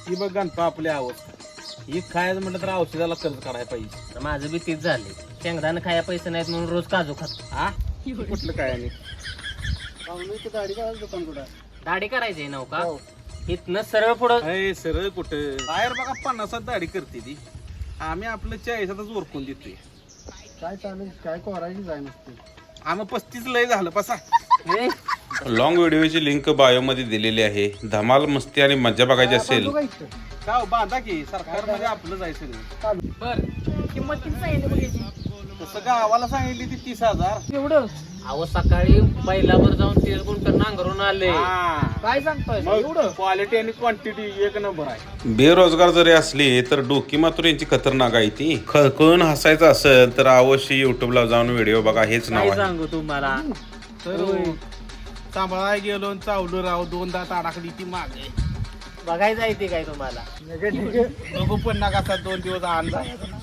ही बघ गणपा आपली अवस्था. ही खायचं म्हटलं तर औषधाला कर्ज काढायला पाहिजे. तर माझं बी तीच झाले. शेंगदाणा खाया पैसे नाहीत म्हणून रोज काजू खातो. हा कुठलं काय आणि दाढी करायचं दुकान कुठं दाढी करायची नव्हता इथनं सरळ पुढं. अय सरळ कुठं बाहेर बघा 50 दाढी करते ती. आम्ही आपलं 40 ओरकून देतोय. काय चालेल काय कोरायची जाय नसते. आम्ही 35 लय झालं बसा. लॉंग व्हिडिओची लिंक बायोमध्ये दिलेली आहे. धमाल मस्ती आणि मजा बघायची असेल का बांधा की सरकारमध्ये आपलं जायचं नाही. बर किंमत किती सांगितली मग याची? तसं गावाला सांगितली ती 30,000. एवढं अहो सकाळी बैलावर जाऊन 30 गुंठ नांगरून आले. काय सांगतोय मग क्वालिटी आणि क्वांटिटी एक नंबर आहे. बेरोजगार जरी असली तर डोकी मात्र यांची खतरनाक आहे ती. खळखळून हसायचं असेल तर अवश्य युट्यूबला जाऊन व्हिडिओ बघा. हेच नाव काय आहे. सांगू तुम्हाला. तर सांभाळाय गेलो आणि चावलो राव 2 दात अडकली ती मागे. बघायचं आहे ते काय तुम्हाला. बघू पण नका 2 दिवस आण जायचं.